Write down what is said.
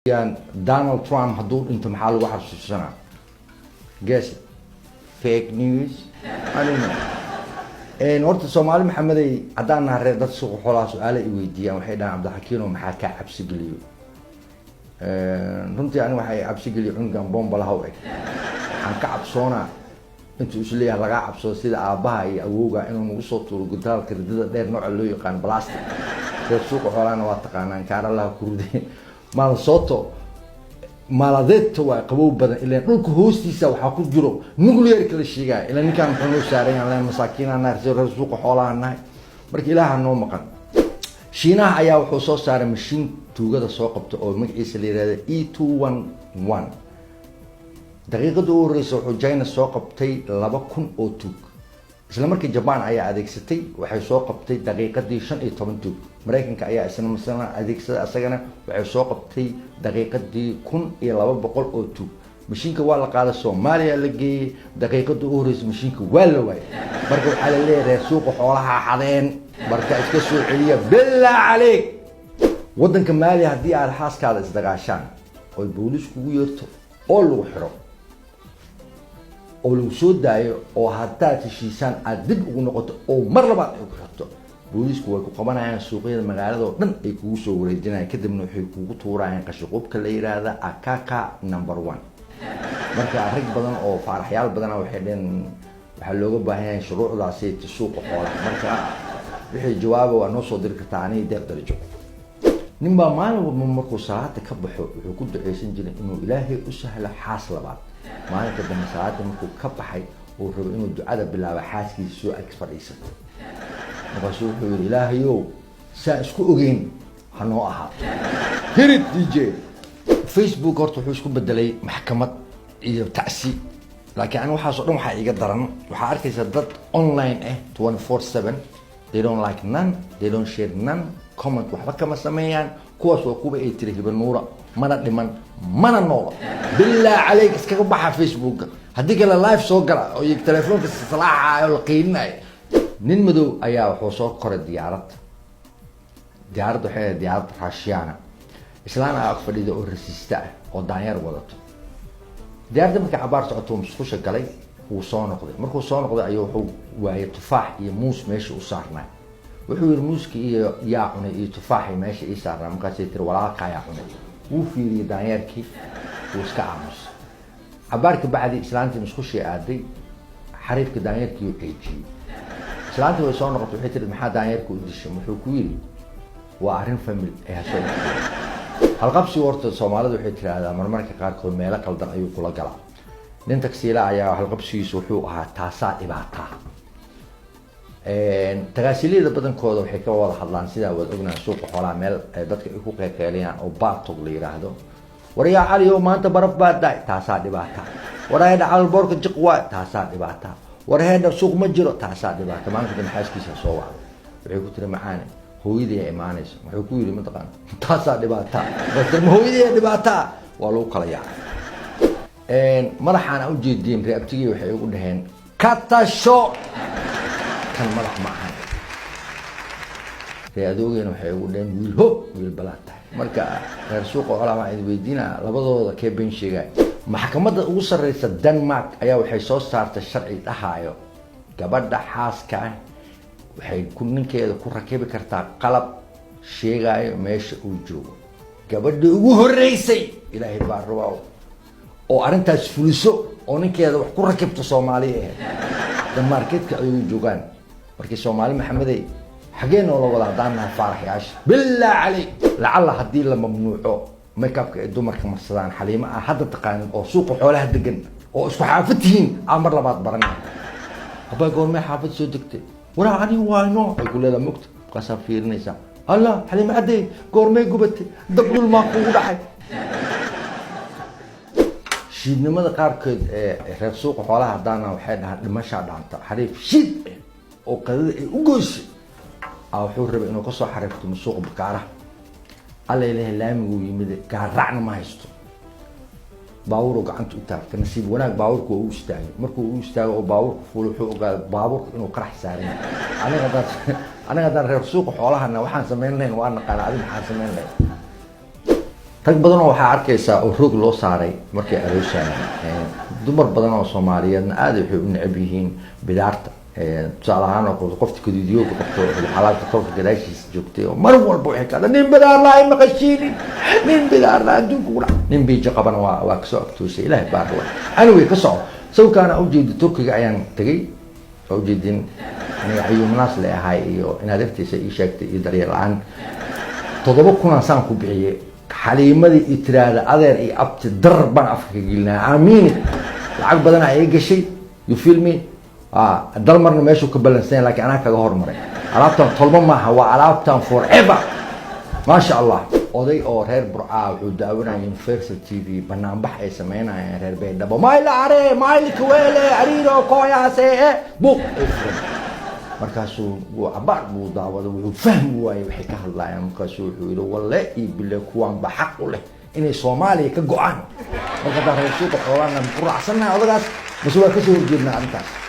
يعني دونالد ترامب هدول انت محل واحد في السنة قاسي فيك نيوز ان horta Soomaali maxameday hadaan nahay dad suuq xoolaha su'aalo i weydiiyaan waxay dhahaan Cabdixakiin oo maxaa ka cabsi geliyo runtii aniga waxay cabsi geliyo cungan bomba lahaw aan ka cabsoona intuu is leeyahay laga cabsado sida aabaha iyo awowga inuu nagu soo tuuro gudaalka ridada dheer nooc loo yaqaan plastic suuq xoolaha waa taqaanaan kaara la kurday maal sooto maaladeedta waa qabow badan ilaa dhulka hoostiisa waxa ku jiro nuclear kala sheegay ilaa ninkan wuxuu saarayaan leen masaakiina naarsi suuq xoolaha nahay marka ilaaha noo maqan shiinaha ayaa wuxuu soo saaray mashiin tuugada soo qabto oo magaciisa la yiraahdo E211 daqiiqada ugu horeysa wuxuu China soo qabtay 2000 oo tuug isla markii Japan ayaa adeegsatay waxay soo qabtay daqiiqadii 15 tuug Mareykanka ayaa isna masana adeegsada asagana waxay soo qabtay daqiiqadii 1200 oo tuug mashiinka waa la qaaday Soomaaliya la geeyay daqiiqada ugu horeysa mashiinka waa la waayay marka waxa la leeyahay suuqa xoolaha xadeen marka iska soo celiya bilaa عليك wadanka Maali hadii aad xaaskaada isdagaashaan oo booliisku ugu yeerto oo lagu xiro oo lagu soo daayo oo hadaa heshiisaan aad dib ugu noqoto oo mar labaad ay ku xirto booliisku way ku qabanayaan suuqyada magaalada oo dhan ay kugu soo wareejinayaan kadibna waxay kugu tuurayaan qashqubka la yiraahdo akaka number 1 marka rag badan oo faaraxyaal badan waxay dheen waxa looga baahan yahay shuruucdaasi ee suuqa xoolaha marka wixii jawaabo waa noo soo diri kartaa anay deeq darajo ninba maalin walba markuu salaada ka baxo wuxuu ku duceysan jiray inuu ilaahay u sahlo xaas labaad maalinka dambe salaada markuu ka baxay oo rabo inuu ducada bilaabo xaaskiisa soo ag fadhiisato markaasuu wuxuu yiri ilaahayow saa isku ogeyn hanoo ahaa hirid DJ Facebook horta wuxuu isku bedelay maxkamad iyo tacsi laakiin aniga waxa soo dhan waxa iga daran waxa arkaysa dad online 24/7 they don't like none they don't share none comment waxba kama sameeyaan kuwaas oo kuba ay tiri hiba nuura mana dhiman mana nool bilaa عليك iskaga baxa Facebook hadii kale live soo gala oo iyo telefoonka salaaxa oo qiinay nin madow ayaa wuxuu soo koray diyaarad waxay diyaarad Russiana islaana ag fadhido oo rasiista oo daanyar wadato diyaarada markay cabaar socoto musqusha galay uu soo noqday markuu soo noqday ayuu wuxuu waayay tufaax iyo muus meesha u saarnaa wuxuu yiri muuski iyo yaa cunay iyo tufaaxi meesha ii saarnaa markaasay tiri walaalkagaa cunay wuu fiiriyay daanyarkii wuu iska aamus cabaarka bacdi islaantii musqushii aaday xariifka daanyarkii uu eejiyay islaantii way soo noqotay waxay tiri maxaa daanyarku u dishay wuxuu ku yiri waa arrin family ee hasoo halqabsi warta Soomaalidu waxay tiraahdaa marmarka qaar kood meelo qaldan ayuu kula galaa nin taksiila ayaa halqabsigiisu wuxuu ahaa taasaa dhibaato tagaasiliida badankooda waxay ka wada hadlaan sida wad ognaa suuqa xoolaha meel dadka ay ku qeexeeliyaan oo baartog la yiraahdo wariyaa cali oo maanta baraf baa dhaay taasaa dhibaato waraayada alboorka jiqwa taasaa dhibaato warheeda suuq ma jiro taasaa dhibaato maanta kan xaaskiisa soo wacay waxay ku tiri maxaan hooyadii imaanayso wuxuu ku yiri mataqaan taasaa dhibaato bas hooyadii dhibaato waa loo kala yaacay madaxana u jeediyeen reebtigii waxay ugu dhaheen katasho kan madax ma ahan reedoogeen waxay ugu dhaheen wiil balaata marka reer suuqa xoolaha ay weydiinaa labadooda ka been sheegay maxkamadda ugu sareysa Denmark ayaa waxay soo saartay sharci dhahayo gabadha xaaska waxay ku ninkeeda ku rakibi kartaa qalab sheegayo meesha uu joogo gabadha ugu horeysay ilaahay baa rabaa oo arintaas fuliso oo ninkeeda wax ku rakibto Soomaaliya Denmarkeedka ay joogaan markii Soomaali maxameday xageen oo la wada daanaha faaraxyaash bilaa عليك lacala hadii la mamnuuco makeup-ka ee dumarka marsadaan xaliima ah hadda taqaan oo suuqa xoolaha degan oo isku xaafadtiin amar labaad baran haba goorma xaafad soo degtay waraa ani waayno ay kuleeda mugta qasab fiirinaysa alla xaliima aday goorma gubatay dabdul ma kugu dhaxay shiidnimada qaarkood ee reer suuqa xoolaha daana waxay dhahaan dhimasha dhaanta xariif shid oo qadada ay u goysay wuxuu rabay inuu ka soo xariifto suuqa bakaara alla ilaahay laamigu yimid gaaracna ma haysto baawur gacanta u taagtay nasiib wanaag baawurku uu istaagay markuu uu istaago oo baawurku fuul wuxuu ogaa baawurku inuu qarax saaray aniga dad reer suuqa xoolahana waxaan sameeynayn waa naqaan adin waxaan sameeynayn rag badan oo waxaa arkaysaa oo roog loo saaray markay aroosaan dumar badan oo Soomaaliyeedna aad waxay u necab yihiin bidaarta tusaale ahaan oo qofta kadiidiyooga qabto xalaalka tolka gadaashiisa joogtay oo mar walba waxay ka nin bidaar laa ma qashiinin nin bidaar laa adduunka nin biija qabana waa ka soo agtoosay ilaahay baarka waa anyway ka soco sawkaana u jeedo Turkiga ayaan tagay oo jeedin aniga ayuunaas leeyahay iyo inaad agtiisa ii sheegtay iyo daryeel la'aan 7,000 saan ku bixiyay xaliimadii itiraada adeer iyo abti darban afka gelina amiin lacag badan ay gashay you feel me dal marna meeshu ka balansan laakiin ana kaga hormaray alaabtan tolmo maaha waa alaabtan forever ma sha Allah oday oo reer Burca wuxuu daawanayay Universal TV banaanbax ay sameynayaan reer Beedhabo maayla kuweele ariiro kooyaase buuq markaasuu abaar buu daawada wuxuu fahmi waayay waxay ka hadlayaan markaasuu wuxuu yiri wallahi bilaa kuwan ba xaq u leh inay Soomaaliya ka go'aan marka dadka suuqa xoolaana ku raacsanahay odagaas bas waa ka soo horjeednaa arrintaas